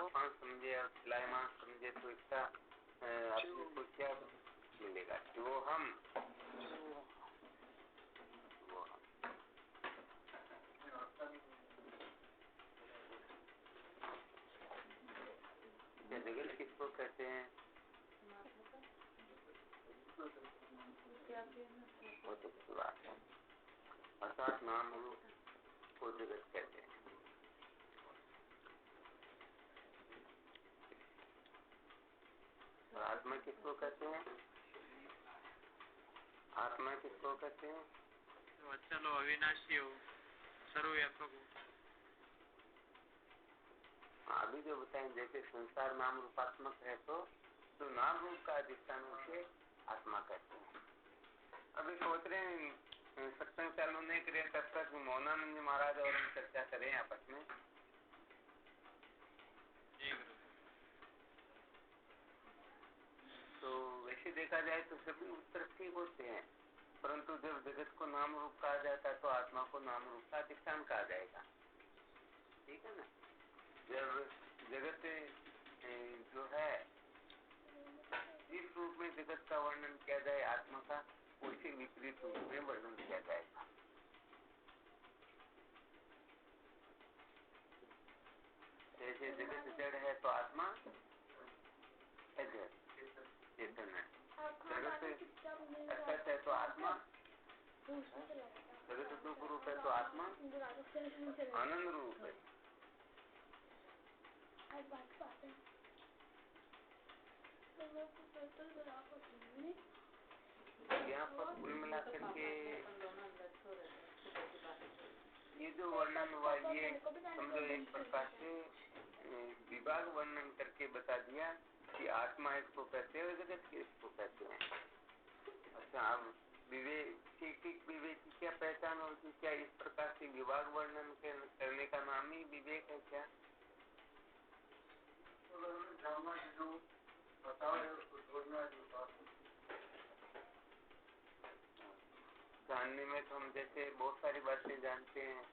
पान समझे और खिलायमान समझे तो इसका अपने को क्या मिलेगा? जो हम जगत किसको कहते हैं? बहुत अच्छी बात है। अर्थात नाम रूप को जगत कहते हैं। और आत्मा किसको कहते हैं? आत्मा किसको कहते हैं? चलो अविनाशी हो, सर्वव्यापक हो। अभी जो बताएं जैसे संसार नाम रूपात्मक है तो नाम रूप का अधिष्ठान उसे आत्मा कहते हैं। अभी सोच रहे हैं सत्संग चालू नहीं करे तब तक मौनानंद महाराज और हम चर्चा करें आपस में। तो वैसे देखा जाए तो सभी उत्तर ठीक होते हैं, परंतु जब जगत को नाम रूप कहा जाता है तो आत्मा को नाम रूप का अधिष्ठान कहा जाएगा। ठीक है ना? जब जगत जो है जिस रूप में जगत का वर्णन किया जाए आत्मा का उसी विपरीत रूप में वर्णन किया जाएगा। जैसे जगत जड़ है तो आत्मा चेतन है। जगत असत है तो आत्मा, जगत दुख रूप है तो आत्मा आनंद रूप है। यहाँ पर कुल मिलाकर के ये जो वर्णन हुआ ये समझो एक प्रकार से विभाग वर्णन करके बता दिया कि आत्मा इसको कहते हैं और जगत इसको कहते हैं। अच्छा, अब विवेक ठीक विवेक की क्या पहचान होगी? क्या इस प्रकार से विभाग वर्णन करने का नाम ही विवेक है क्या? जानने में तो हम जैसे बहुत सारी बातें जानते हैं,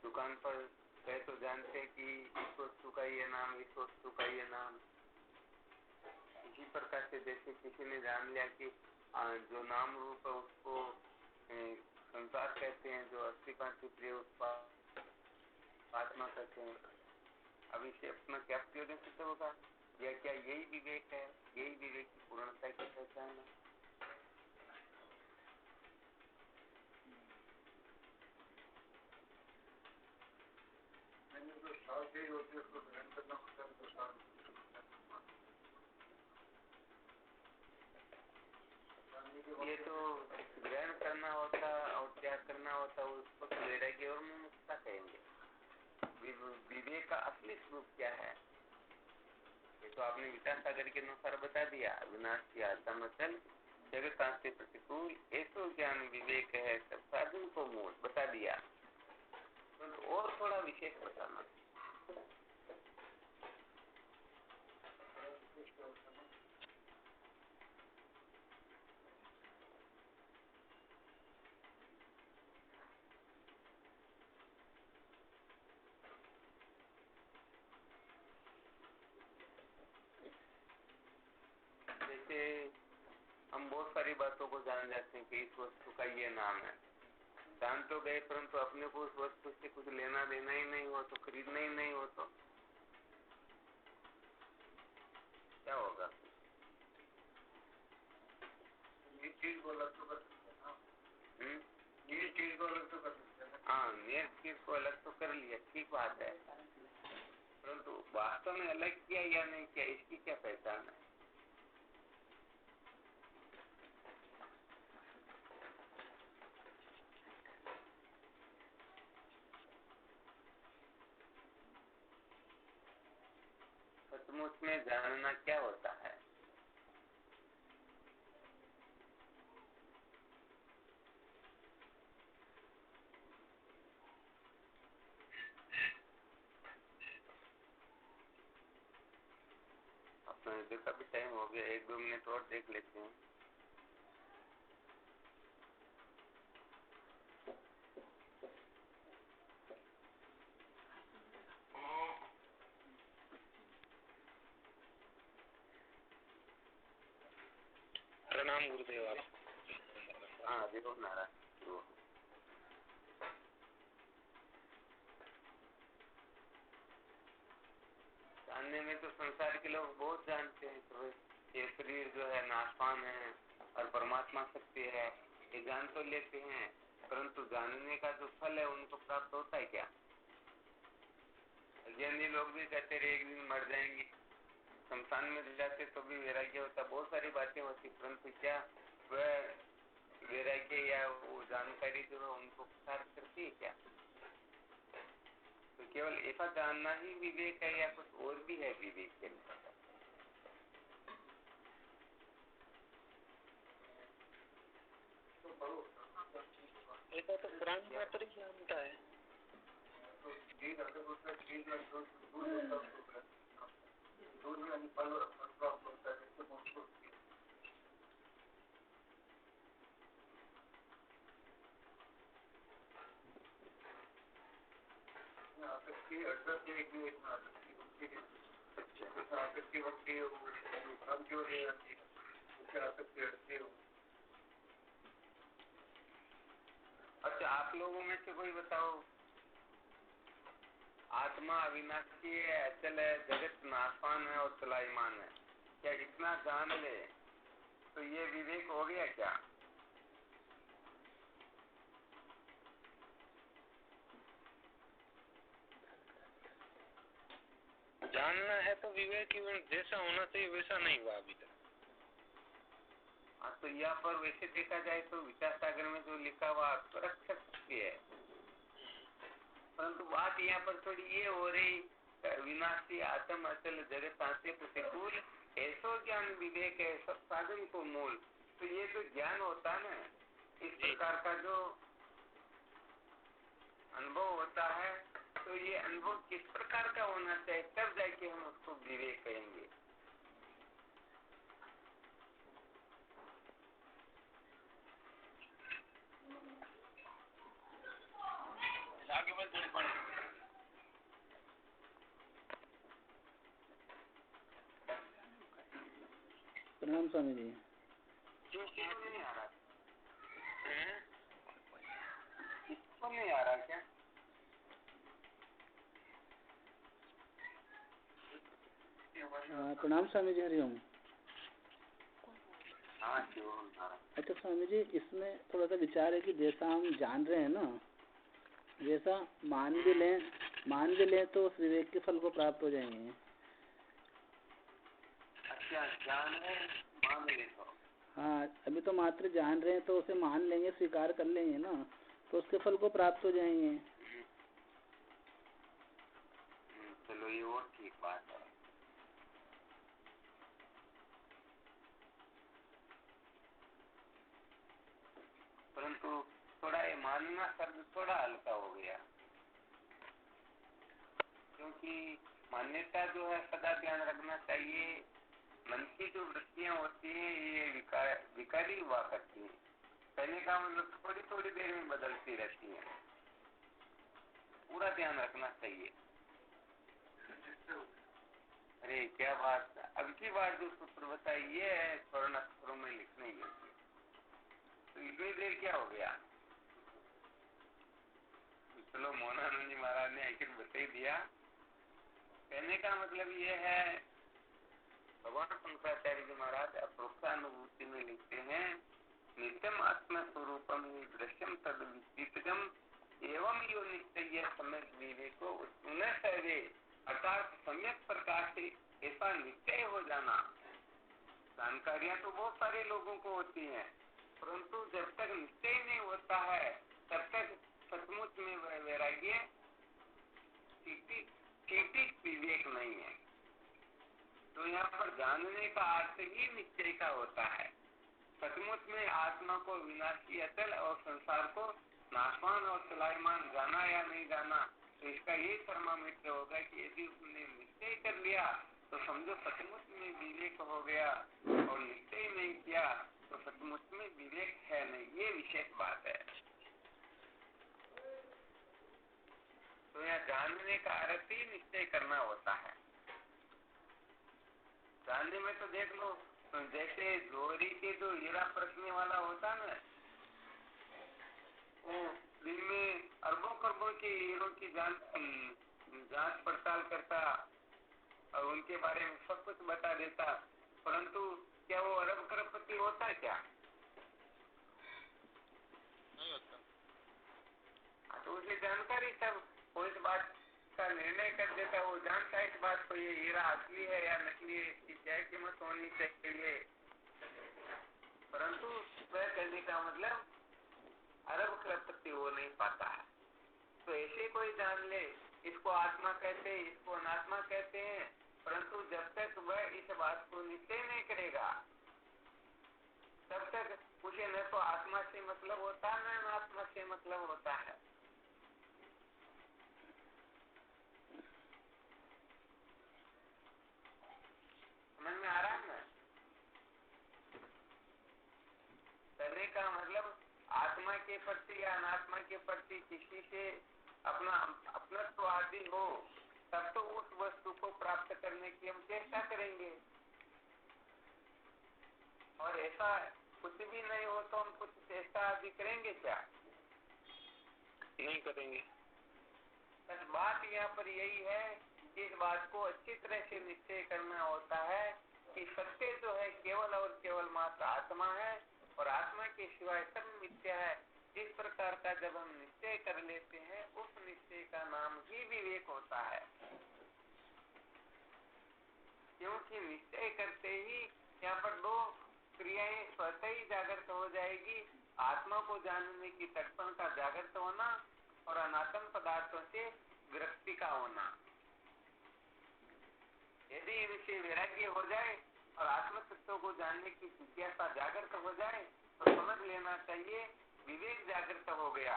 दुकान पर गए तो जानते हैं कि इस वस्तु का ये नाम, इस वस्तु का ये नाम। इसी प्रकार से जैसे किसी ने जान लिया कि जो नाम रूप है उसको संसार कहते हैं, जो अस्तित्व प्रिय उसका आत्मा कहते हैं। अब इसे अपना क्या प्रयोजन सिद्ध होगा? या क्या यही विवेक है? यही विवेक की पूर्णता की पहचान है? ये तो ग्रहण करना होता और त्याग करना होता उसको तो वैराग्य और मुमुक्षुता कहेंगे। विवेक का असली स्वरूप क्या है ये तो आपने विचार सागर के अनुसार बता दिया। अविनाशी आत्मचल जगत से प्रतिकूल ऐसो ज्ञान विवेक है, सब साधन को मूल बता दिया। तो और थोड़ा विशेष बताना। जैसे हम बहुत सारी बातों को जान जाते हैं कि इस वस्तु का ये नाम है, जान तो गए, परंतु अपने को उस वस्तु से कुछ लेना देना ही नहीं हो तो, खरीदना ही नहीं हो तो क्या होगा? ये चीज को अलग तो कर सकते हैं। ये चीज को अलग तो कर सकते हैं। हाँ, ये चीज को अलग तो कर लिया, ठीक बात है, परंतु वास्तव में अलग किया या नहीं किया इसकी क्या पहचान है? सचमुच में जानना क्या होता है? अपना देखा भी टाइम हो गया, 1-2 मिनट और देख लेते हैं। प्रणाम गुरुदेव आप। हाँ देखो नारायण। जानने में तो संसार के लोग बहुत जानते हैं तो ये शरीर जो है नाशवान है और परमात्मा शक्ति है, ये जान तो लेते हैं, परंतु जानने का जो फल है उनको प्राप्त होता है क्या? अज्ञानी लोग भी कहते रहे एक दिन मर जाएंगे, शमशान में जाते तो भी वैराग्य होता, बहुत सारी बातें होती, परंतु क्या वह वैराग्य या वो जानकारी जो है उनको प्रसार करती है क्या? तो केवल ऐसा जानना ही विवेक है या कुछ और भी है विवेक के अंदर? ऐसा तो पुराण मात्र ही जानता है। अच्छा आप लोगों में से कोई बताओ, आत्मा अविनाशी है, अचल है, जगत नाशवान है और चलायमान है, क्या इतना जान ले तो ये विवेक हो गया क्या? जानना है तो विवेक जैसा होना चाहिए वैसा नहीं हुआ अभी तक। हाँ तो यहाँ पर वैसे देखा जाए तो विचार सागर में जो लिखा हुआ सुरक्षा शक्ति है, परंतु बात यहाँ पर थोड़ी ये हो रही, विनाशी आत्म अचल जगत आते प्रतिकूल ऐसो ज्ञान विवेक है सब साधन को मूल। तो ये जो ज्ञान होता है ना, इस प्रकार का जो अनुभव होता है, तो ये अनुभव किस प्रकार का होना चाहिए, तब जाके हम उसको विवेक कहेंगे। आगे बढ़ थोड़ी पढ़े। प्रणाम स्वामी जी। नहीं आ रहा इसको नहीं आ रहा क्या? प्रणाम स्वामी जी, हरिओम। हाँ क्यों? अच्छा स्वामी जी, इसमें थोड़ा सा विचार है कि जैसा हम जान रहे हैं ना, जैसा मान भी लें तो उस विवेक के फल को प्राप्त हो जाएंगे। अच्छा जान है, मान ले तो हाँ, अभी तो मात्र जान रहे हैं तो उसे मान लेंगे, स्वीकार कर लेंगे ना, तो उसके फल को प्राप्त हो जाएंगे। चलो ये और ठीक बात है। परंतु थोड़ा ये मानना शब्द थोड़ा हल्का हो गया, क्योंकि मान्यता जो है सदा ध्यान रखना चाहिए, मन की जो वृत्तियां होती हैं ये विकारी हुआ करती हैं, कहने का मतलब थोड़ी थोड़ी देर में बदलती रहती हैं, पूरा ध्यान रखना चाहिए। अरे क्या बात, अब की बार जो सूत्र बताई ये है स्वर्ण अक्षरों में लिखने योग्य, तो इतनी देर क्या हो गया? चलो मोहनानंद जी महाराज ने आखिर बता ही दिया। कहने का मतलब ये है, भगवान शंकराचार्य जी महाराज अप्रोक्तानुभूति में लिखते हैं, नित्यम आत्म स्वरूपम ही दृश्यम तद विचित्रम एवं यो निश्चय सम्यक विवेको उन्नय सर्वे, अर्थात सम्यक प्रकार से ऐसा निश्चय हो जाना। जानकारियां तो बहुत सारे लोगों को होती हैं, परंतु जब तक निश्चय नहीं होता है तब तक सचमुच में वैराग्य ठीक विवेक नहीं है। तो यहाँ पर जानने का अर्थ ही निश्चय का होता है। सचमुच में आत्मा को विनाशी अचल और संसार को नाशवान और चलायमान जाना या नहीं जाना, तो इसका यही थर्मामीटर होगा कि यदि उसने निश्चय कर लिया तो समझो सचमुच में विवेक हो गया, और निश्चय नहीं किया तो सचमुच में विवेक है नहीं। ये विशेष बात है। तो यहाँ जानने का अर्थ ही निश्चय करना होता है। जानने में तो देख लो तो जैसे जोहरी के जो हीरा परखने वाला होता ना, दिन में अरबों खरबों के हीरों की जांच पड़ताल करता और उनके बारे में सब कुछ बता देता, परंतु क्या वो अरब खरबपति होता है क्या? नहीं होता। तो उसे जानकारी सब वो इस बात का निर्णय कर देता, वो जानता है इस बात को, ये हीरा असली है या नकली है, इसकी क्या कीमत होनी चाहिए, परंतु वह करने का मतलब अरब खरबपति हो नहीं पाता है। तो ऐसे कोई जान ले, इसको आत्मा कहते हैं, इसको अनात्मा कहते हैं, परंतु जब तक वह इस बात को निश्चय नहीं करेगा तब तक उसे न तो आत्मा से मतलब होता है न अनात्मा से मतलब होता है। समझ में आ रहा है ना? करने का मतलब आत्मा के प्रति या अनात्मा के प्रति किसी से अपनत्व आदि हो तब तो उस वस्तु को प्राप्त करने की हम चेष्टा करेंगे, और ऐसा कुछ भी नहीं हो तो हम कुछ चेष्टा आदि करेंगे क्या? नहीं करेंगे। बस बात यहाँ पर यही है कि इस बात को अच्छी तरह से निश्चय करना होता है कि सत्य जो है केवल और केवल मात्र आत्मा है और आत्मा के सिवाय सब मिथ्या है। इस प्रकार का जब हम निश्चय कर लेते हैं उस निश्चय का नाम ही विवेक होता है, क्योंकि निश्चय करते ही यहाँ पर दो क्रियाएं स्वतः ही जागृत हो जाएगी, आत्मा को जानने की तटपणता जागृत होना और अनात्म पदार्थों से विरक्ति का होना। यदि इनसे वैराग्य हो जाए और आत्म तत्व को जानने की जिज्ञासा जागृत हो जाए तो समझ लेना चाहिए विवेक जागृत हो गया,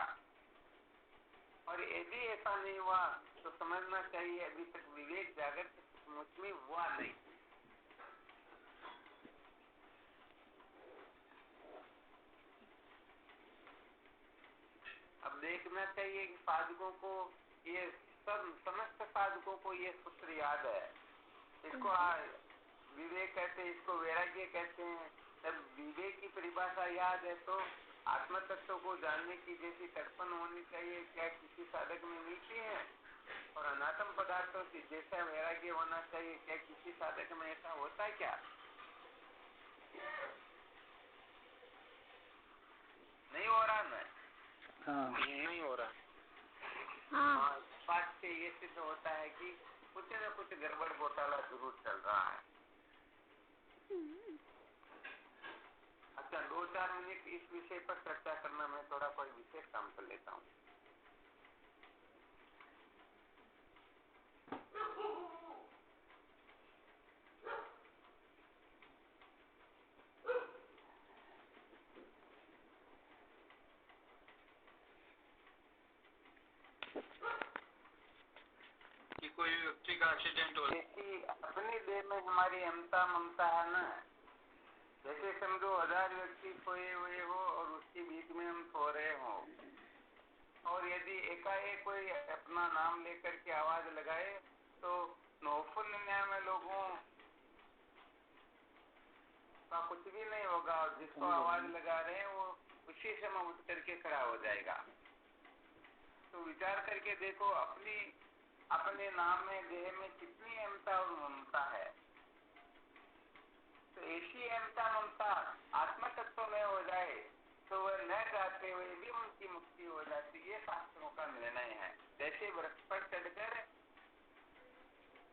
और यदि ऐसा नहीं हुआ तो समझना चाहिए अभी तक विवेक जागृत मुझ में हुआ नहीं। अब देखना चाहिए कि साधकों को ये सब समस्त साधकों को ये सूत्र याद है, इसको विवेक कहते हैं, इसको वैराग्य कहते हैं। जब विवेक की परिभाषा याद है तो आत्म तत्व को जानने की जैसी तड़पन होनी चाहिए क्या किसी साधक में नीति है, और अनात्म पदार्थों से जैसा वैराग्य होना चाहिए क्या किसी साधक में ऐसा होता है क्या? नहीं हो रहा ना? हाँ नहीं हो रहा। हाँ, इस बात से ये सिद्ध होता है कि कुछ न कुछ गड़बड़ घोटाला जरूर चल रहा है। अच्छा, 2-4 मिनट इस विषय पर चर्चा करना, मैं थोड़ा कोई विशेष काम कर लेता हूँ। कि कोई व्यक्ति का एक्सीडेंट हो, जैसी अपनी देह में हमारी अहमता ममता है ना, जैसे समझो 1000 व्यक्ति सोए हुए हो और उसके बीच में हम सो रहे हो, और यदि एकाएक कोई अपना नाम लेकर के आवाज लगाए तो 999 लोगों का कुछ भी नहीं होगा, और जिसको आवाज लगा रहे हैं वो उसी समय उठ करके खड़ा हो जाएगा। तो विचार करके देखो अपने नाम में देह में कितनी अहमता और ममता है। तो ऐसी अहमता ममता आत्म तत्व में हो जाए तो वह न जाते हुए भी उनकी मुक्ति हो जाती, ये शास्त्रों का निर्णय है। जैसे वृक्ष पर चढ़कर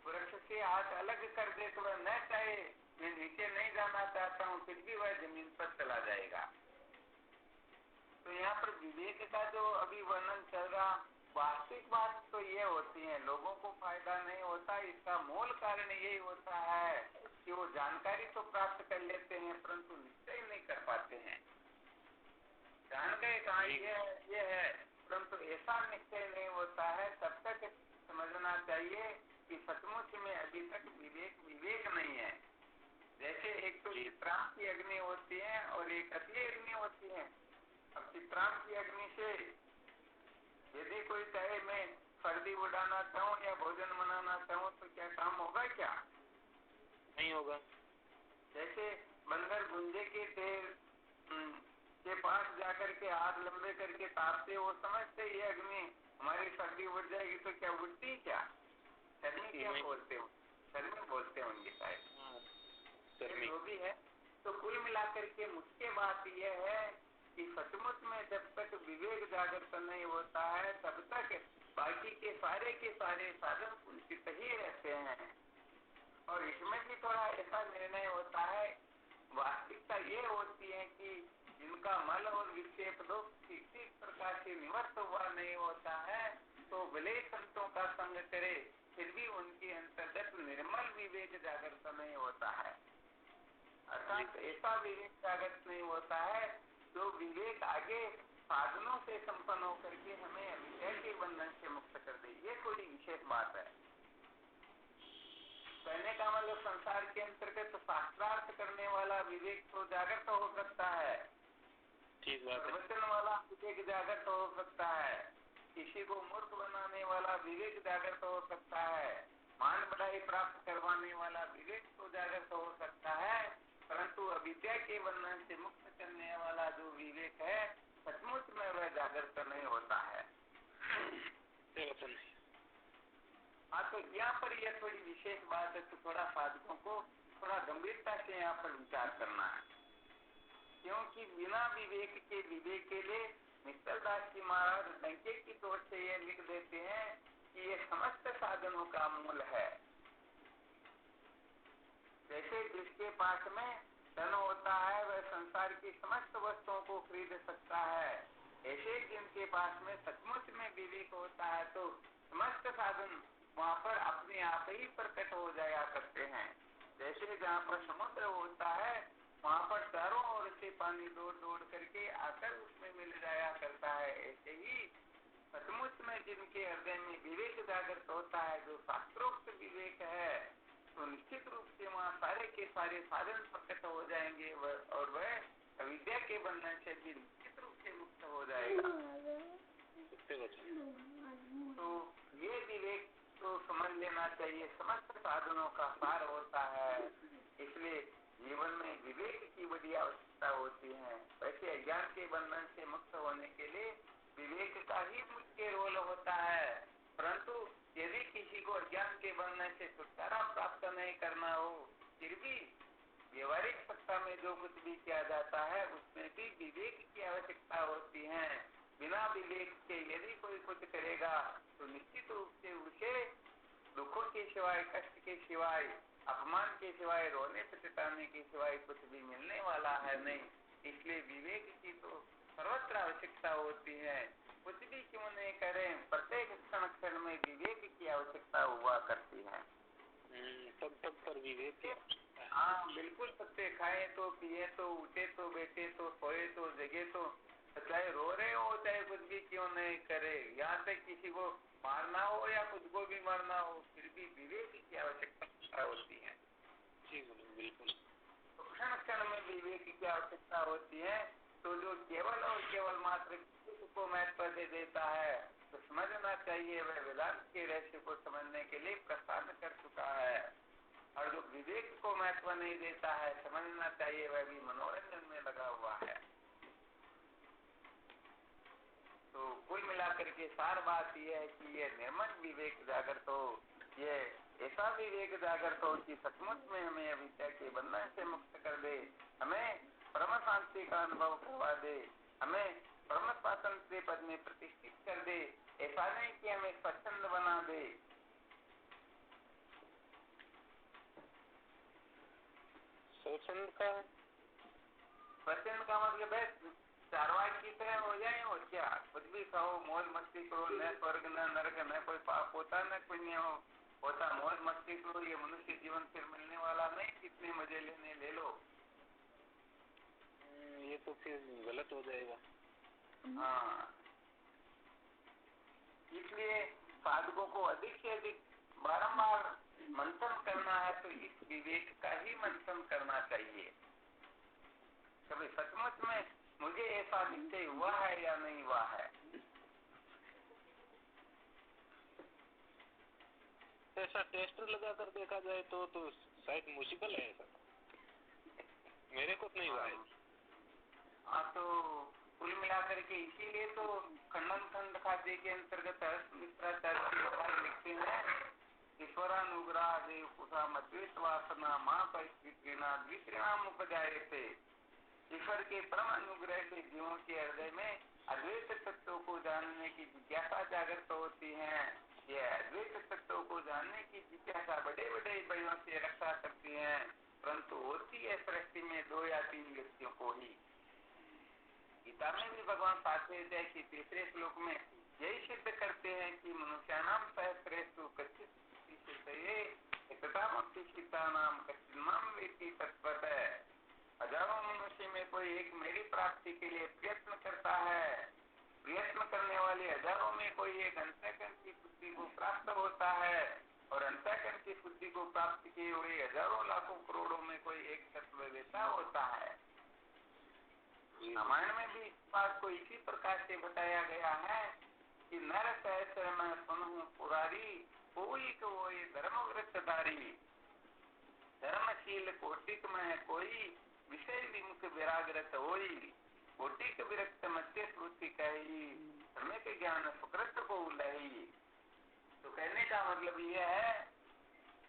वृक्ष से हाथ अलग कर दे तो वह न चाहे मैं नीचे नहीं जाना चाहता हूँ फिर भी वह जमीन पर चला जाएगा। तो यहाँ पर विवेक का जो अभी वर्णन चल रहा, वास्तविक बात तो ये होती है लोगों को फायदा नहीं होता, इसका मूल कारण यही होता है कि वो जानकारी तो प्राप्त कर लेते हैं परंतु निश्चय नहीं कर पाते हैं। जान गए कहाँ ये है परंतु ऐसा निश्चय नहीं होता है। तब तक समझना चाहिए कि सचमुच में अभी तक विवेक नहीं है। जैसे एक तो चित्राम की अग्नि होती है और एक असली अग्नि होती है। अब चित्राम की अग्नि से यदि कोई कहे मैं सर्दी उड़ाना चाहूँ या भोजन बनाना चाहूँ तो क्या काम होगा क्या? नहीं होगा। जैसे बंदर गुंजे के तेल के पास जाकर के हाथ लंबे करके तापते, वो समझते ये अग्नि हमारी सर्दी उड़ जाएगी, तो क्या उड़ती क्या? शर्मी क्या बोलते हो? शर्मी बोलते होंगे शायद, जो भी है। तो कुल मिलाकर के मुख्य बात यह है कि सचमुच में जब तक विवेक जागृत नहीं होता है तब तक बाकी के सारे साधन कुंठित ही रहते हैं। और इसमें भी थोड़ा ऐसा निर्णय होता है, वास्तविकता ये होती है कि जिनका मल और विक्षेप दो किसी प्रकार से निवृत्त हुआ नहीं होता है, तो भले संतों का संग करे फिर भी उनके अंतर्गत निर्मल विवेक जागृत नहीं होता है। अर्थात ऐसा विवेक जागृत नहीं होता है जो विवेक आगे साधनों से संपन्न होकर के हमें अविद्या के बंधन से मुक्त कर दे। ये कोई विशेष बात है। कहने का मतलब संसार के अंतर्गत शास्त्रार्थ करने वाला विवेक तो जागृत हो सकता है, प्रवचन वाला विवेक जागृत हो सकता है, किसी को मूर्ख बनाने वाला विवेक जागृत हो सकता है, मान बढ़ाई प्राप्त करवाने वाला विवेक तो जागृत हो सकता है, परंतु अविद्या के बंधन से मुक्त करने वाला जो विवेक है सचमुच में वह जागृत नहीं होता है। हाँ, तो यहाँ पर यह थोड़ी विशेष बात है, तो थोड़ा साधकों को थोड़ा गंभीरता से यहाँ पर विचार करना है, क्योंकि बिना विवेक के विवेक के लिए मित्तल दास जी महाराज डंके की तौर से ये लिख देते हैं कि ये समस्त साधनों का मूल है। जैसे जिसके पास में धन होता है वह संसार की समस्त वस्तुओं को खरीद सकता है, ऐसे जिनके पास में सचमुच में विवेक होता है तो समस्त साधन वहाँ पर अपने आप ही प्रकट हो जाया करते हैं। जैसे जहाँ पर समुद्र होता है वहाँ पर चारों ओर से पानी दौड़ दौड़ करके आकर उसमें मिल जाया करता है, ऐसे ही सचमुच में जिनके हृदय में विवेक जागृत होता है, जो शास्त्रोक्त विवेक है, तो निश्चित रूप से वहाँ सारे के सारे साधन प्रकट हो जाएंगे और वह अविद्या के बंधन से भी निश्चित रूप से मुक्त हो जाएगा। तो ये विवेक तो समझ लेना चाहिए, समस्त साधनों का सार होता है, इसलिए जीवन में विवेक की बड़ी आवश्यकता होती है। वैसे अज्ञान के बंधन से मुक्त होने के लिए विवेक का ही मुख्य रोल होता है, परंतु यदि किसी को अज्ञान के बंधन से छुटकारा प्राप्त नहीं करना हो, फिर भी व्यवहारिक सत्ता में जो कुछ भी किया जाता है उसमें भी विवेक की आवश्यकता होती है। बिना विवेक के यदि कोई कुछ करेगा तो निश्चित रूप से उसे दुखों के सिवाय, कष्ट के सिवाय, अपमान के सिवाय, रोने पछताने के सिवाय कुछ भी मिलने वाला है नहीं। इसलिए विवेक की तो सर्वत्र आवश्यकता होती है। कुछ भी क्यों नहीं करें, प्रत्येक क्षण क्षण में विवेक की आवश्यकता हुआ करती है। तब पर विवेक। हाँ बिल्कुल, पत्ते खाए तो पिए तो उठे तो बैठे तो सोए तो जगे तो चाहे रो रहे हो चाहे कुछ भी क्यों नहीं करे, यहाँ तक किसी को मारना हो या खुद को भी मारना हो, फिर भी विवेक की आवश्यकता होती है। जी बिल्कुल, तो क्षण क्षण में विवेक की आवश्यकता होती है। तो जो केवल और केवल मात्र को महत्व दे देता है तो समझना चाहिए वह वेदांत के रहस्य को समझने के लिए प्रस्थान कर चुका है, और जो विवेक को महत्व नहीं देता है समझना चाहिए वह भी मनोरंजन में लगा हुआ है। तो कुल मिलाकर के सार बात यह है कि ये निर्मल विवेक जागृत हो, ये ऐसा विवेक जागृत हो कि सचमुच में हमें अविद्या के बंधन से मुक्त कर दे, हमें परम शांति का अनुभव करवा दे, हमें परम स्वातंत्र पद में प्रतिष्ठित कर दे। ऐसा नहीं कि हमें स्वच्छंद बना दे। स्वच्छंद का मतलब है चारवाई की तरह हो जाए और क्या, कुछ भी खाओ, मौज मस्ती करो, न स्वर्ग न नरक, न कोई पाप होता न पुण्य होता, मौज मस्ती करो। ये मनुष्य जीवन फिर मिलने वाला नहीं, कितने मजे लेने ले लो। ये तो फिर गलत हो जाएगा। हाँ, इसलिए साधकों को अधिक से अधिक बारंबार मंथन करना है तो इस विवेक का ही मंथन करना चाहिए। कभी सचमुच में मुझे ऐसा निश्चय हुआ है या नहीं हुआ है। ऐसा टेस्ट लगा कर देखा जाए तो शायद मुश्किल है ऐसा। मेरे को तो नहीं हुआ है। हाँ, तो कुल मिलाकर के इसीलिए तो खंडन खंड खाते के अंतर्गत मिश्राचार्य लिखते हैं, ईश्वरानुग्रह देव कुशा मद्वेष वासना माँ परिस्थितिना द्वित्रिणाम उपजायते। ईश्वर के परम अनुग्रह से जीवों के हृदय में अद्वैत तत्वों को जानने की जिज्ञासा जागृत होती है। यह अद्वैत तत्वों को जानने की जिज्ञासा बड़े बड़े बलों से रक्षा करती है, परंतु होती है सृष्टि में 2 या 3 व्यक्तियों को ही। गीता में भी भगवान सातवें की तीसरे श्लोक में यही सिद्ध करते हैं कि मनुष्यानाम सहस्रेषु कच्चित् नाम कच्चिन्माम वेति तत्वतः। हजारों मनुष्य में कोई एक मेरी प्राप्ति के लिए प्रयत्न करता है। प्रयत्न करने वाले हजारों में कोई एक अंतःकरण की बुद्धि को प्राप्त होता है, और अंतःकरण की बुद्धि को प्राप्त किए हुए हजारों लाखों करोड़ों में कोई एक तत्ववेत्ता होता है। रामायण में भी इस बात को इसी प्रकार से बताया गया है कि नर सहस्र में सुनहु पुरारी, कोई को ये धर्म वृक्षधारी। धर्मशील कोटिक में कोई, विषय विमुख विराग्रत होई। कोटिक विरक्त मध्य श्रुति कही, सम्यक ज्ञान सुकृत को लही। तो कहने का मतलब यह है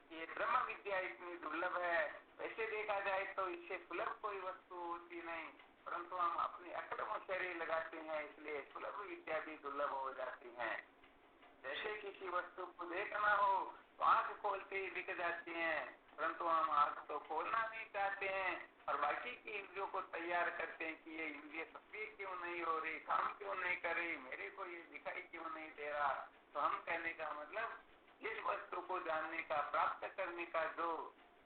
कि ये ब्रह्म विद्या इतनी दुर्लभ है। वैसे देखा जाए तो इससे सुलभ कोई वस्तु होती नहीं, परंतु हम अपनी अकड़ मुशरी लगाते हैं, इसलिए सुलभ विद्या भी दुर्लभ हो जाती है। जैसे किसी वस्तु को देखना हो तो आंख खोलते ही दिख जाती हैं, परंतु हम आंख तो खोलना नहीं चाहते हैं और बाकी की इंद्रियों को तैयार करते हैं कि ये इंद्रिय सक्रिय क्यों नहीं हो रही, काम क्यों नहीं कर रही, मेरे को ये दिखाई क्यों नहीं दे रहा। तो हम कहने का मतलब इस वस्तु को जानने का, प्राप्त करने का जो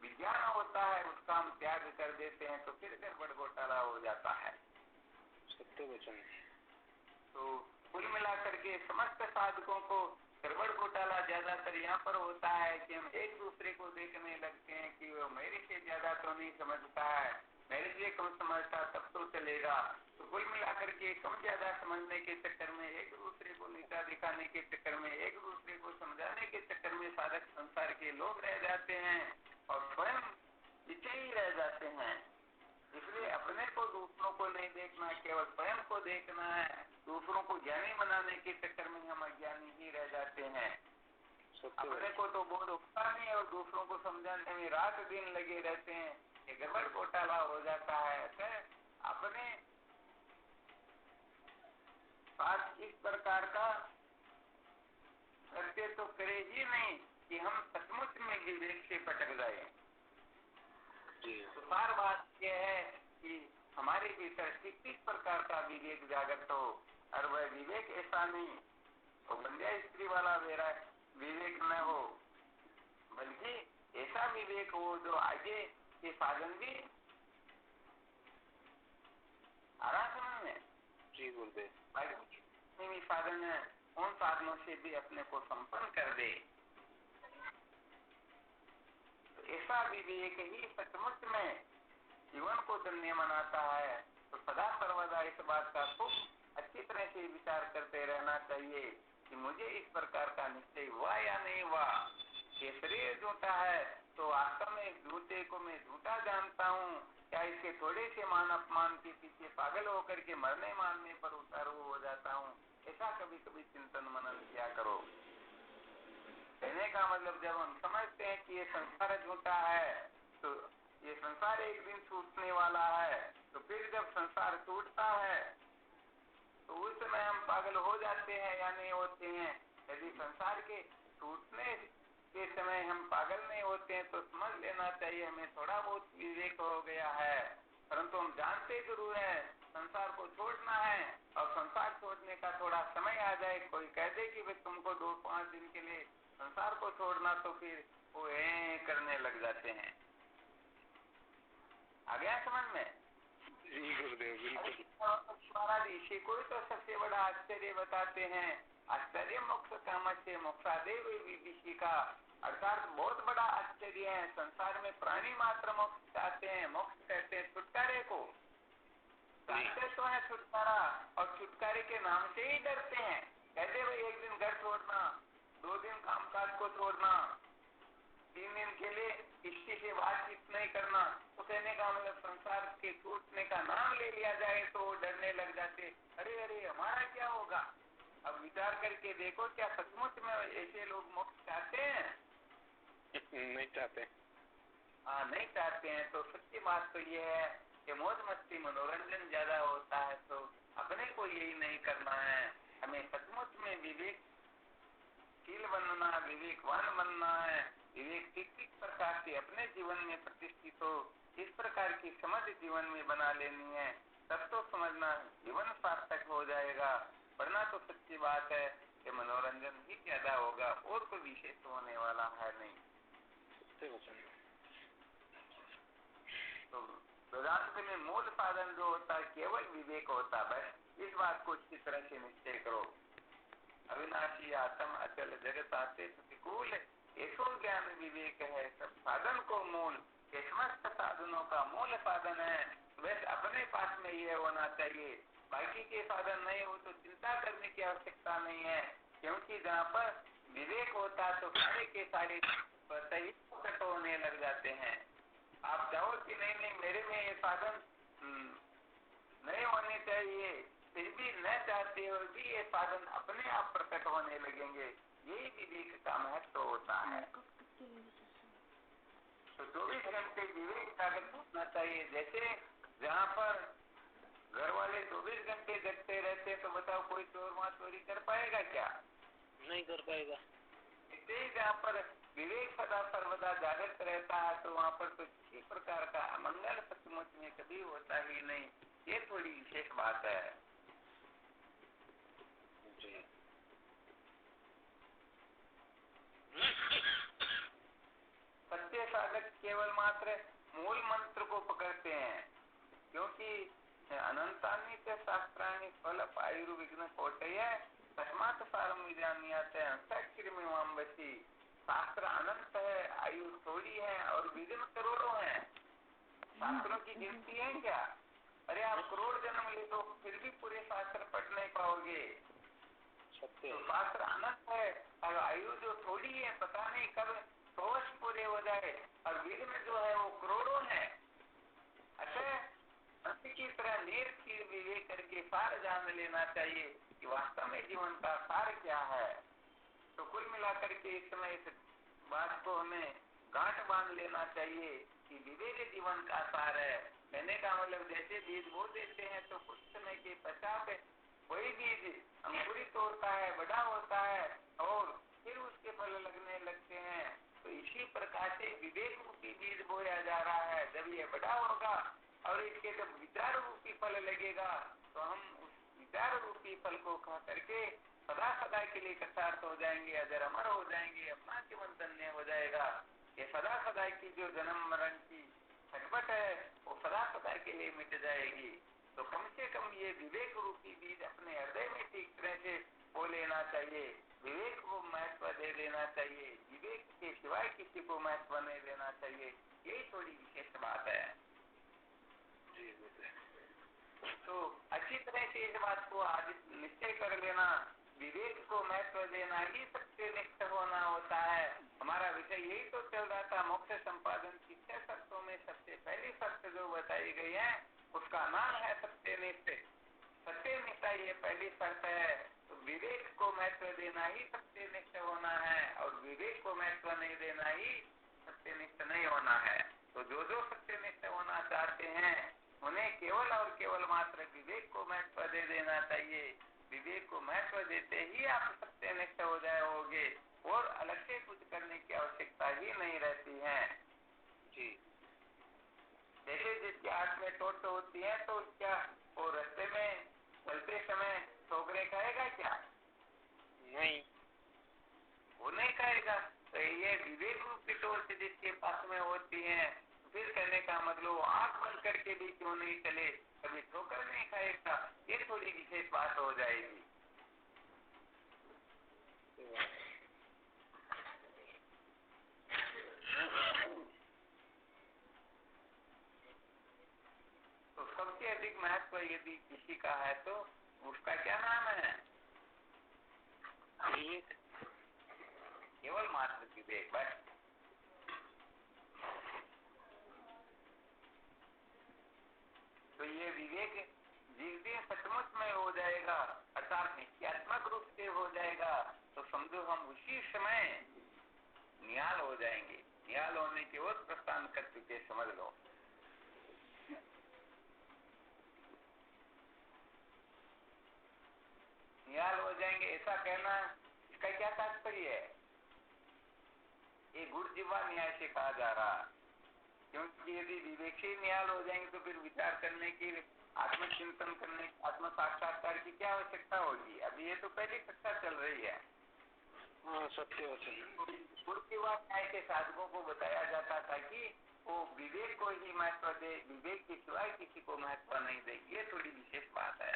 विज्ञान होता है उसका हम त्याग कर देते हैं, तो फिर गड़बड़ घोटाला हो जाता है। सत्य वचन। तो कुल मिलाकर के समस्त साधकों को गड़बड़ घोटाला ज्यादातर यहाँ पर होता है कि हम एक दूसरे को देखने लगते हैं कि वो मेरे से ज्यादा तो नहीं समझता है, मेरे से कम समझता तब तो चलेगा। तो कुल मिलाकर के कम ज्यादा समझने के चक्कर में, एक दूसरे को नीचा दिखाने के चक्कर में, एक दूसरे को समझाने के चक्कर में साधक संसार के लोग रह जाते हैं और स्वयं पीछे ही रह जाते हैं। इसलिए अपने को दूसरों को नहीं देखना, केवल स्वयं को देखना है। दूसरों को ज्ञानी बनाने के चक्कर में हम अज्ञानी ही रह जाते हैं। अपने को तो बोध होता नहीं और दूसरों को समझाने में रात दिन लगे रहते हैं, ये गड़बड़ घोटाला हो जाता है। अपने साथ इस प्रकार का करते तो करे ही नहीं कि हम सचमुच में विवेक से भटक जाए। तो सार बात यह है कि हमारे भीतर किस प्रकार का विवेक जागृत हो, और वह विवेक ऐसा नहीं तो बंध्या स्त्री वाला मेरा विवेक न हो, बल्कि ऐसा विवेक हो जो आगे के साधन भी आराम में जी गुरुदेव साधन है, उन साधनों से भी अपने को संपन्न कर दे। तो ऐसा विवेक ही सचमुच में जीवन को धन्य बनाता है। तो सदा सर्वदा इस बात का खूब अच्छी तरह से विचार करते रहना चाहिए कि मुझे इस प्रकार का निश्चय हुआ या नहीं हुआ। ये शरीर झूठा है तो वास्तव में झूठे को मैं झूठा जानता हूँ, क्या इसके थोड़े से मान अपमान के पीछे पागल होकर के मरने मारने पर उतारू हो जाता हूँ। ऐसा कभी कभी चिंतन मनन किया करो। कहने का मतलब जब हम समझते हैं कि ये संसार झूठा है तो ये संसार एक दिन छूटने वाला है, तो फिर जब संसार टूटता है तो उस समय हम पागल हो जाते हैं या नहीं होते हैं। यदि संसार के टूटने के समय हम पागल नहीं होते हैं तो समझ लेना चाहिए हमें थोड़ा बहुत विवेक हो गया है, परंतु हम जानते जरूर है संसार को छोड़ना है और संसार छोड़ने का थोड़ा समय आ जाए, कोई कह दे कि भाई तुमको 2-5 दिन के लिए संसार को छोड़ना, तो फिर वो करने लग जाते हैं। आ गया समझ में? जी गुरुदेव बिल्कुल। महाराज इसी को तो सबसे बड़ा आश्चर्य बताते हैं। आश्चर्य मोक्ष काम से मोक्षादेव विधि का, अर्थात बहुत बड़ा आश्चर्य है। संसार में प्राणी मात्र मोक्ष चाहते हैं, मोक्ष कहते हैं छुटकारे को, जानते तो है छुटकारा, और छुटकारे के नाम से ही डरते हैं। कहते भाई एक दिन घर छोड़ना, 2 दिन कामकाज को छोड़ना, 3 दिन के लिए किसी से बातचीत नहीं करना, तो कहने का मतलब संसार के टूटने का नाम ले लिया जाए तो वो डरने लग जाते, अरे अरे हमारा क्या होगा। अब विचार करके देखो, क्या सचमुच में ऐसे लोग मोक्ष चाहते हैं? नहीं चाहते। हाँ, नहीं चाहते हैं। तो सच्ची बात तो ये है कि मौज मस्ती मनोरंजन ज्यादा होता है, तो अपने को यही नहीं करना है। हमें सचमुच में विवेकशील बनना, विवेकवान बनना है। विवेक किस प्रकार से अपने जीवन में प्रतिष्ठित हो, इस प्रकार की समझ जीवन में बना लेनी है, तब तो समझना जीवन सार्थक हो जाएगा। वरना तो सच्ची बात है कि मनोरंजन ही ज्यादा होगा, और कोई विशेष होने वाला है नहीं। तो वेदांत में मूल साधन जो होता है केवल विवेक होता है। बस इस बात को अच्छी तरह से निश्चय करो। अविनाशी आत्म अचल जगत आते प्रतिकूल, ऐसो ज्ञान विवेक है सब साधन को मूल। ये समस्त साधनों का मूल साधन है। बस अपने पास में ये होना चाहिए। बाकी के साधन नहीं हो तो चिंता करने की आवश्यकता नहीं है, क्योंकि जहाँ पर विवेक होता है तो सारे के सारे सही प्रकट होने लग जाते हैं। आप चाहो कि नहीं मेरे में ये साधन नहीं होने चाहिए, फिर भी न चाहते हो भी ये साधन अपने आप प्रकट होने लगेंगे। यही विवेक का महत्व होता है। तो 24 घंटे विवेक जागृत होना चाहिए। जैसे जहाँ पर घर वाले 24 घंटे जगते रहते हैं, तो बताओ कोई चोर वहाँ चोरी कर पाएगा क्या? नहीं कर पाएगा। इसलिए जहाँ पर विवेक सदा सर्वदा जागृत रहता है, तो वहाँ पर तो किसी प्रकार का अमंगल सचमुच में कभी होता ही नहीं। ये थोड़ी विशेष बात है। सत्य साधक केवल मात्र मूल मंत्र को पकड़ते हैं, क्योंकि अनंतानि च शास्त्राणि फल आयुर्विघ्न कोटय तस्मात् सारम विजानीयाते अंतःक्षरमिमां वशी। शास्त्र अनंत है, आयु थोड़ी है और विघ्न करोड़ों हैं। शास्त्रों की गिनती है क्या? अरे आप करोड़ जन्म ले लो फिर भी पूरे शास्त्र पढ़ नहीं पाओगे। तो शास्त्र अनंत है और आयु जो थोड़ी है, पता नहीं कब वर्ष पूरे हो जाए, और विघ्न जो है वो करोड़ों है। अतः अंत की तरह निर विवेक करके सार जान लेना चाहिए कि वास्तव में जीवन का सार क्या है। तो कुल मिलाकर के इस समय इस बात को हमें गांठ बांध लेना चाहिए कि विवेक जीवन का सार है। कहने का मतलब जैसे बीज बो देते हैं तो कुछ समय के पश्चात वही बीज अंकुरित होता है, बड़ा होता है और फिर उसके फल लगने लगते हैं। तो इसी प्रकार से विवेक रूपी बीज बोया जा रहा है। जब ये बड़ा होगा और इसके जब विचार रूपी फल लगेगा, तो हम उस विचार रूपी फल को खा करके सदा सदा के लिए कृतार्थ हो जाएंगे, अजर अमर हो जाएंगे, अपना जीवन धन्य हो जाएगा। ये सदा सदा की जो जन्म मरण की खटपट है वो सदा सदा के लिए मिट जाएगी। तो कम से कम ये विवेक रूपी बीज अपने हृदय में ठीक तरह से बो लेना चाहिए। विवेक को महत्व दे देना चाहिए। विवेक के सिवाय किसी को महत्व नहीं देना चाहिए। यही थोड़ी विशेष बात है। तो अच्छी तरह से इस बात को आज निश्चय कर लेना, विवेक को महत्व देना ही सत्यनिष्ठ होना होता है। हमारा विषय यही तो चल रहा था। मोक्ष संपादन की 6 शर्तों में सबसे पहली शर्त जो बताई गई है उसका नाम है सत्यनिष्ठ। सत्यनिष्ठा ये पहली शर्त है। तो विवेक को महत्व देना ही सत्यनिष्ठ होना है और विवेक को महत्व नहीं देना ही सत्यनिष्ठ नहीं होना है। तो जो सत्यनिष्ठ होना चाहते हैं उन्हें केवल और केवल मात्र विवेक को महत्व दे देना चाहिए। विवेक को महत्व देते ही आप सत्यनिष्ठ हो जाओगे और अलग से कुछ करने की आवश्यकता ही नहीं रहती है। जी, जैसे जिसके हाथ में टोट होती है तो क्या वो रास्ते में चलते समय ठोकरे खाएगा क्या? नहीं, वो नहीं खाएगा। तो ये विवेक रूपी टोट जिसके पास में होती है, फिर कहने का मतलब आंख बंद करके भी क्यों नहीं चले, कभी ठोकर नहीं खाएगा। ये थोड़ी विशेष बात हो जाएगी। तो सबसे अधिक महत्व यदि किसी का है तो उसका क्या नाम है? केवल मात्र विवेक। बस तो ये विवेक जिस दिन सचमुच में हो जाएगा, अर्थात निश्चयात्मक रूप से हो जाएगा, तो समझो हम उसी समय निहाल हो जाएंगे। निहाल होने के ओर प्रस्थान कर चुके, समझ लो। निहाल हो जाएंगे ऐसा कहना, इसका क्या तात्पर्य है? ये गुण जीवा न्याय से कहा जा रहा, क्योंकि यदि विवेक से निहाल हो जाएंगे तो फिर विचार करने की, आत्मचिंतन करने, आत्म साक्षात्कार की क्या आवश्यकता होगी? अभी ये तो पहली कक्षा चल रही है। हाँ, सत्य वचन। गुण जीवा न्याय के साधकों को बताया जाता था कि वो विवेक को ही महत्व दे, विवेक के सिवाय किसी को महत्व नहीं दे। ये थोड़ी विशेष बात है।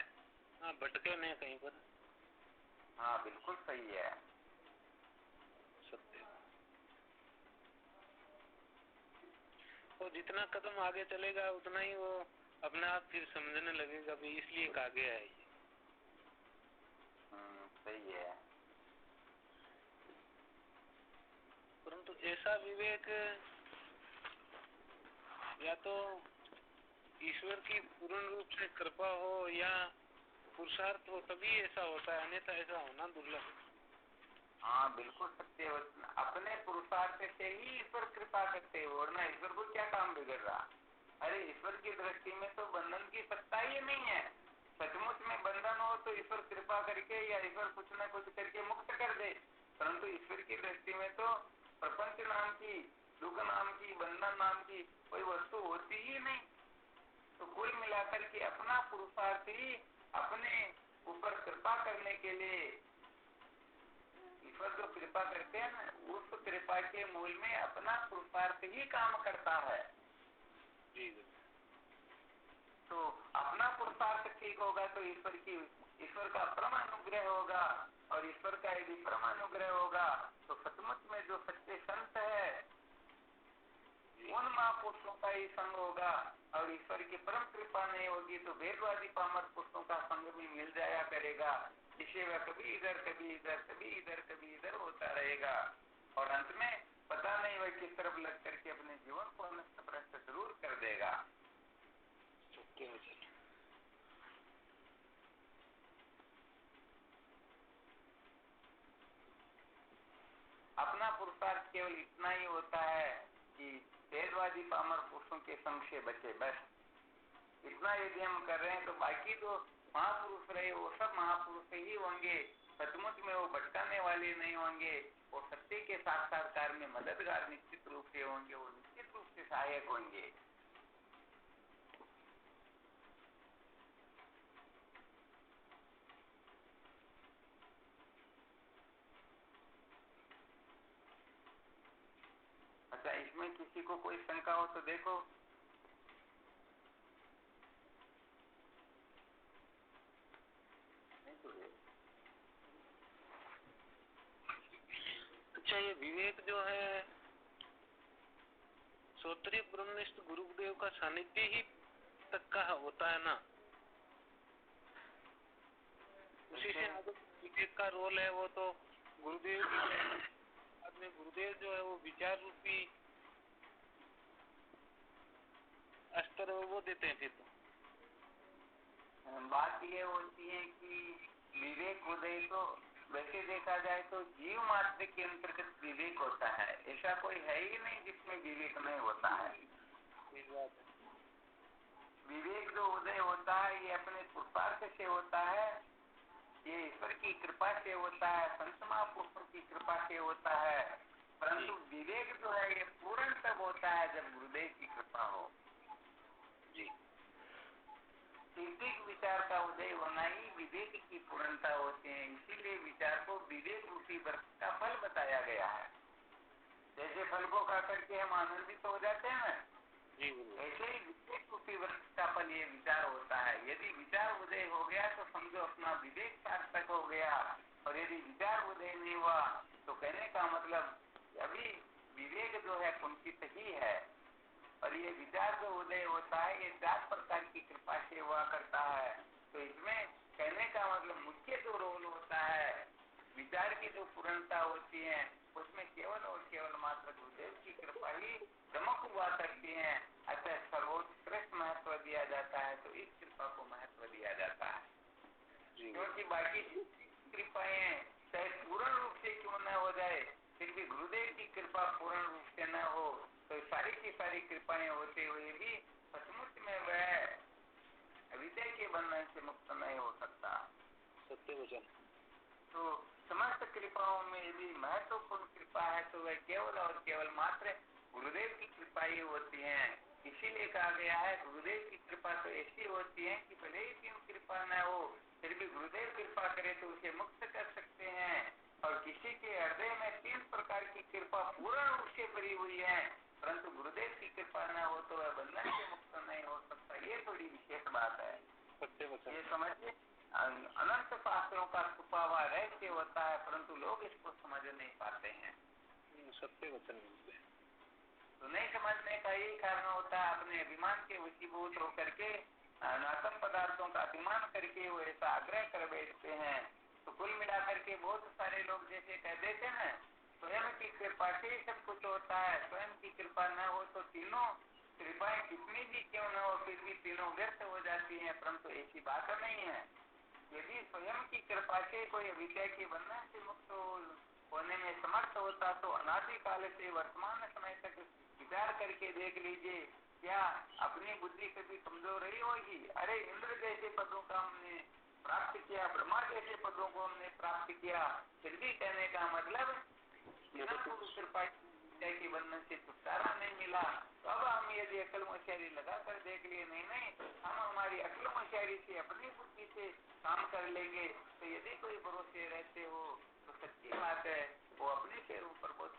हाँ, भटके नहीं कहीं पर। हाँ, बिल्कुल सही है। सत्य। वो जितना कदम आगे चलेगा उतना ही वो अपने आप फिर समझने लगेगा भी इसलिए कहा गया है ये। सही है। परंतु ऐसा विवेक या तो ईश्वर की पूर्ण रूप से कृपा हो या पुरुषार्थ हो, तभी ऐसा होता है, अन्यथा ऐसा होना दुर्लभ है। हाँ, बिल्कुल सत्य। अपने पुरुषार्थ से ही ईश्वर कृपा करते हो, वरना ईश्वर को क्या काम बिगड़ रहा? अरे ईश्वर की दृष्टि में तो बंधन की सत्ता ही नहीं है। सचमुच में बंधन हो तो ईश्वर कृपा करके या ईश्वर कुछ न कुछ करके मुक्त कर दे, परंतु ईश्वर की दृष्टि में तो प्रपंच नाम की, दुख नाम की, बंधन नाम की कोई वस्तु होती ही नहीं। तो कुल मिलाकर के अपना पुरुषार्थ ही अपने ऊपर कृपा करने के लिए, ईश्वर जो कृपा करते हैं ना, उस कृपा के मूल में अपना पुरुषार्थ ही काम करता है। तो अपना पुरुषार्थ ठीक होगा तो ईश्वर का परम अनुग्रह होगा, और ईश्वर का यदि परम अनुग्रह होगा तो सचमुच में जो सच्चे संत है उन महापुरुषों का ही संग होगा, और ईश्वर की परम कृपा नहीं होगी तो वेदवादी पामर पुरुषों का संग भी मिल जाया करेगा, जिससे वह कभी इधर कभी इधर, कभी इधर कभी इधर होता रहेगा, और अंत में पता नहीं वह किस तरफ लग करके अपने जीवन को नष्ट भ्रष्ट जरूर कर देगा। अपना पुरुषार्थ केवल इतना ही होता है कि वेदवादी पामर पुरुषों के संग से बचे, बस इतना यदि हम कर रहे हैं तो बाकी जो महापुरुष रहे वो सब महापुरुष ही होंगे, सचमुच में वो भटकाने वाले नहीं होंगे, वो सत्य के साक्षात्कार में मददगार निश्चित रूप से होंगे, वो निश्चित रूप से सहायक होंगे। अच्छा, इसमें किसी को कोई शंका हो तो देखो। अच्छा, ये विवेक जो है श्रोत्रिय ब्रह्मनिष्ठ गुरुदेव का सानिध्य ही तक का होता है ना, उसी से आगे विवेक का रोल है वो तो गुरुदेव की बाद में गुरुदेव जो है वो विचार रूपी अस्तर वो देते हैं। फिर तो बात ये होती है कि विवेक उदय तो वैसे देखा जाए तो जीव मात्र के अंतर्गत विवेक होता है, ऐसा कोई है ही नहीं जिसमें विवेक नहीं होता है। विवेक जो उदय होता है ये अपने पुरुषार्थ से होता है, ये ईश्वर की कृपा से होता है, संत महापुरुषों की कृपा से होता है, परंतु विवेक जो है ये पूर्ण तब होता है जब गुरुदेव की कृपा हो। तीर्थिक विचार का उदय होना ही विवेक की पूर्णता होती है, इसीलिए विचार को विवेक रूपी वृक्ष का फल बताया गया है। जैसे फल को खा करके हम आनंदित हो जाते हैं ना, ऐसे ही विवेक रूपी वृक्ष का फल ये विचार होता है। यदि विचार उदय हो गया तो समझो अपना विवेक सार्थक हो गया, और यदि विचार उदय नहीं हुआ तो कहने का मतलब अभी विवेक जो है कुंठित ही है। और ये विचार जो उदय होता है ये 4 प्रकार की कृपा से हुआ करता है। तो इसमें कहने का मतलब मुख्य जो रोल होता है, विचार की जो पूर्णता होती है, उसमें केवल और केवल मात्र गुरुदेव की कृपा ही प्रमुख हुआ करती है। अतः सर्वोत्कृष्ट महत्व दिया जाता है तो इस कृपा को महत्व दिया जाता है। क्योंकि बाकी कृपाएं चाहे पूर्ण रूप से क्यों न हो जाए, फिर भी गुरुदेव की कृपा पूर्ण रूप से न हो तो सारी की सारी कृपाएं होते हुए भी सचमुच में वह अविद्या के बंधन से मुक्त नहीं हो सकता। सत्य वचन। तो समस्त कृपाओं में यदि महत्वपूर्ण कृपा है तो वह केवल और केवल मात्र गुरुदेव की कृपा ही होती है। इसीलिए कहा गया है गुरुदेव की कृपा तो ऐसी होती है कि भले ही क्यों कृपा न हो फिर भी गुरुदेव कृपा करे तो उसे मुक्त कर सकते हैं। और किसी के हृदय में 3 प्रकार की कृपा पूर्ण रूप से भरी हुई है, परंतु गुरुदेव की कृपा न हो तो वह बंधन से मुक्त नहीं हो सकता। ये थोड़ी विशेष बात है। ये समझिए, अनंत शास्त्रों का छुपा हुआ रहस्य होता है, परंतु लोग इसको समझ नहीं पाते हैं। सत्य वचन। तो नहीं समझने का यही कारण होता है, अपने अभिमान के वशीभूत होकर के अनात्म पदार्थों का अभिमान करके वो ऐसा आग्रह कर बैठते हैं। तो कुल मिलाकर के बहुत सारे लोग जैसे कह देते हैं स्वयं की कृपा से ही सब कुछ होता है, स्वयं की कृपा न हो तो तीनों कृपाएं कितनी भी क्यों न हो फिर भी तीनों व्यर्थ हो जाती हैं, परंतु ऐसी बात नहीं है। यदि स्वयं की कृपा से कोई अविद्या के बंधन से मुक्त होने में समर्थ होता तो अनादिकाल से वर्तमान समय तक विचार करके देख लीजिए, क्या अपनी बुद्धि कभी कमजोर रही होगी? अरे इंद्र जैसे पदों का हमने प्राप्त किया, ब्रह्मा जैसे पदों को हमने प्राप्त किया, फिर भी कहने का मतलब कृपा के बंधन से छुटकारा नहीं मिला। तो अब हम यदि अकल होशियारी लगा कर देख लिए, नहीं हम हमारी अकल होशियारी से अपनी बुद्धि से काम कर लेंगे, तो यदि कोई भरोसे रहते हो तो सच्ची बात है वो अपने पैरों पर बहुत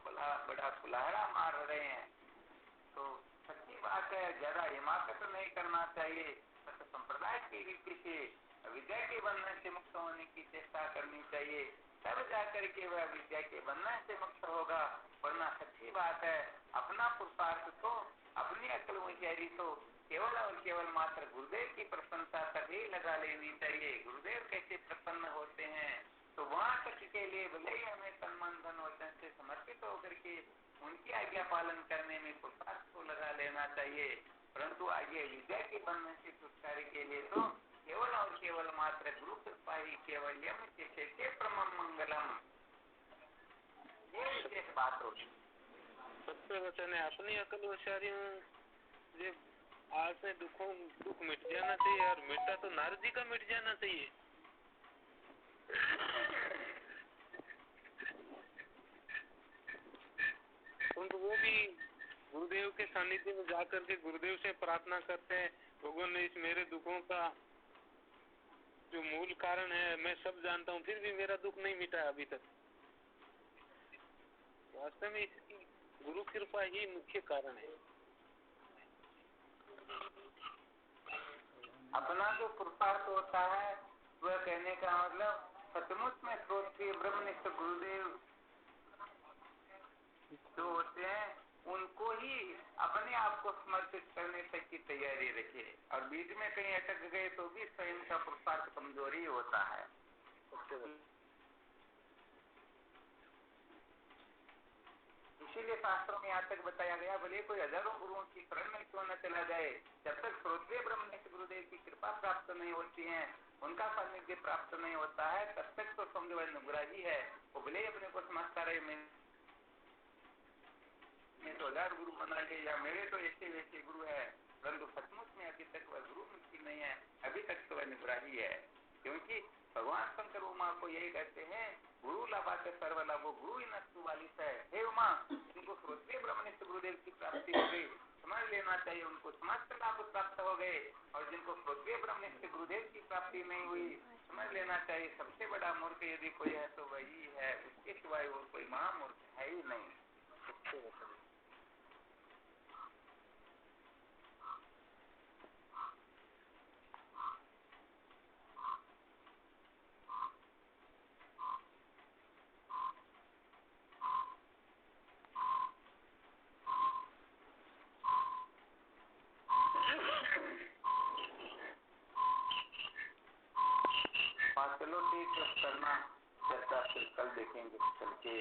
बड़ा कुल्हाड़ा मार रहे हैं। तो सच्ची बात है, ज्यादा हिमाकत नहीं करना चाहिए, बस संप्रदाय की रीति से विद्या के बंधन से मुक्त होने की चेष्टा करनी चाहिए, तब जाकर के वह विद्या के बंधन से मुक्त होगा। वरना सच्ची बात है अपना पुरुषार्थ तो अपनी अकल होशियारी तो केवल और केवल मात्र गुरुदेव की प्रसन्नता तक ही लगा लेनी चाहिए। गुरुदेव कैसे प्रसन्न होते हैं तो वहाँ तक के लिए भले ही हमें तन मन धन वचन से समर्पित होकर के उनकी आज्ञा पालन करने में पुरुषार्थ को लगा लेना चाहिए, परंतु आगे विद्या के बंधन से छुटकारे के लिए तो केवल और केवल मात्र गुरु कृपा ही केवल्यम के परम मंगलम, ये विशेष बात होगी। सत्य वचन है। अपनी अकल होशियारियों जे आज से दुख मिट जाना चाहिए, और मिटा तो नारद जी का मिट जाना चाहिए। तो वो भी गुरुदेव के सानिध्य में जाकर के गुरुदेव से प्रार्थना करते हैं, लोगों ने इस मेरे दुखों का जो मूल कारण है मैं सब जानता हूँ, फिर भी मेरा दुख नहीं मिटा अभी तक। वास्तव में इसकी गुरु कृपा ही मुख्य कारण है। अपना जो पुरुषार्थ होता है वह कहने का मतलब सचमुच में श्रोत्रिय ब्रह्मनिष्ठ गुरुदेव जो होते हैं उनको ही अपने आप को समर्पित करने तक की तैयारी रखे, और बीच में कहीं अटक गए तो भी स्वयं का पुरुषार्थ कमजोरी होता है। इसीलिए शास्त्रों में यहाँ तक बताया गया भले कोई हजारों गुरुओं की शरण में क्यों न चला जाए, जब तक श्रोत्रिय ब्रह्मनिष्ठ गुरुदेव की कृपा प्राप्त नहीं होती है, उनका सानिध्य प्राप्त नहीं होता है, तब तक तो समझो वह नुगराही है। वो भले अपने को समझता रहे मैं तो 1000 गुरु बना ले या मेरे तो ऐसे वैसे गुरु है, परंतु सचमुच में अभी तक वह गुरु मुक्ति नहीं है, अभी तक तो वह निगराही है। क्योंकि भगवान शंकर उमा को यही कहते हैं गुरु लाभाते सर्व लाभो गुरु ही नस्तु वाली है। हे उमा, जिनको श्रोत्रिय ब्रह्मनिष्ठ गुरुदेव की प्राप्ति हो गई समझ लेना चाहिए उनको समस्त लाभ प्राप्त हो गए, और जिनको श्रोत्रिय ब्रह्मनिष्ठ गुरुदेव की प्राप्ति नहीं हुई समझ लेना चाहिए सबसे बड़ा मूर्ख यदि कोई है तो वही है, उसके सिवाय और कोई महामूर्ख है ही नहीं। चलो ठीक है, करना चर्चा फिर कल देखेंगे चल के।